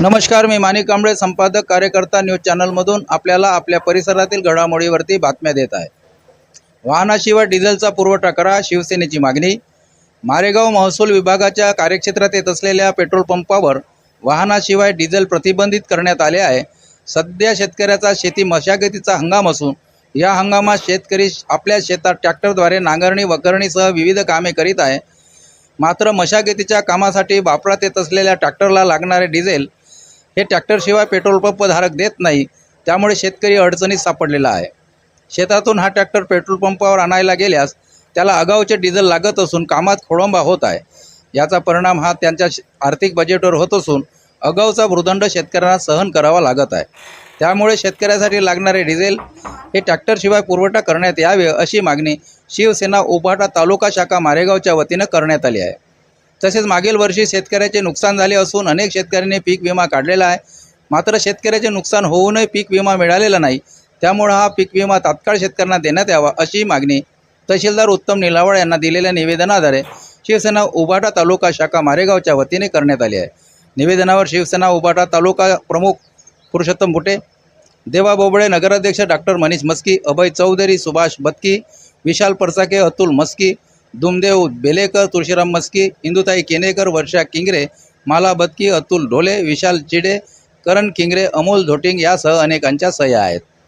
नमस्कार, मी माणिक कांबळे, संपादक कार्यकर्ता न्यूज चॅनलमधून आपल्याला आपल्या परिसरातील घडामोडीवरती बातम्या देत आहे। वाहनाशिवाय डिझेलचा पुरवठा करा, शिवसेनेची मागणी। मारेगाव महसूल विभागाच्या कार्यक्षेत्रात येत असलेल्या पेट्रोल पंपावर वाहनाशिवाय डिझेल प्रतिबंधित करण्यात आले आहे। सध्या शेतकऱ्याचा शेती मशागतीचा हंगाम असून या हंगामात शेतकरी आपल्या शेतात ट्रॅक्टरद्वारे नांगरणी वखरणीसह विविध कामे करीत आहे। मात्र मशागतीच्या कामासाठी वापरात येत असलेल्या ट्रॅक्टरला लागणारे डिझेल हे ट्रॅक्टरशिवाय पेट्रोल पंप धारक देत नाही, त्यामुळे शेतकरी अडचणीत सापडलेला आहे। शेतातून हा ट्रॅक्टर पेट्रोल पंपावर आणायला गेल्यास त्याला आगाऊचे डिझेल लागत असून कामात खोळंबा होत आहे। याचा परिणाम हा त्यांच्या आर्थिक बजेटवर होत असून आगाऊचा भूर्दंड शेतकऱ्यांना सहन करावा लागत आहे। त्यामुळे शेतकऱ्यासाठी लागणारे डिझेल हे ट्रॅक्टरशिवाय पुरवठा करण्यात यावे अशी मागणी शिवसेना उभाटा तालुका शाखा मारेगावच्या वतीनं करण्यात आली आहे। तसेच मागील वर्षी शेतकऱ्याचे नुकसान झाले असून अनेक शेतकऱ्यांनी पीक विमा काढलेला आहे, मात्र शेतकऱ्याचे नुकसान होऊनही पीक विमा मिळालेला नाही। त्यामुळे हा पीक विमा तात्काळ शेतकऱ्यांना देण्यात यावा अशी मागणी तहसीलदार उत्तम निलावळ यांना दिलेल्या निवेदनाद्वारे शिवसेना उभाटा तालुका शाखा मारेगावच्या वतीने करण्यात आली आहे। निवेदनावर शिवसेना उभाटा तालुका प्रमुख पुरुषोत्तम बुटे, देवा बोबळे, नगराध्यक्ष डॉक्टर मनीष मस्की, अभय चौधरी, सुभाष बत्की, विशाल परसाके, अतुल मस्की, दुमदेव बेलेकर, तुळशीराम मस्की, इंदुताई केनेकर, वर्षा किंगरे, माला बत्की, अतुल ढोले, विशाल चिडे, करण किंगरे, अमोल धोटिंग यासह अनेकांच्या सह्या आहेत।